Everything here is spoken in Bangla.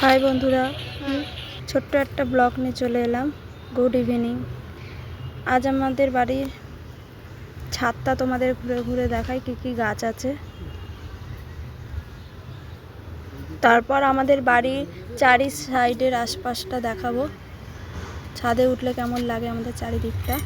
হাই বন্ধুরা, ছোট্ট একটা ব্লগ নিয়ে চলে এলাম। Good evening. আজ আমাদের বাড়ির ছাদটা তোমাদের ঘুরে ঘুরে দেখাই কি কি গাছ আছে। তারপর আমাদের বাড়ির চারি সাইডের আশপাশটা দেখাবো, ছাদে উঠলে কেমন লাগে আমাদের চারিদিকটা।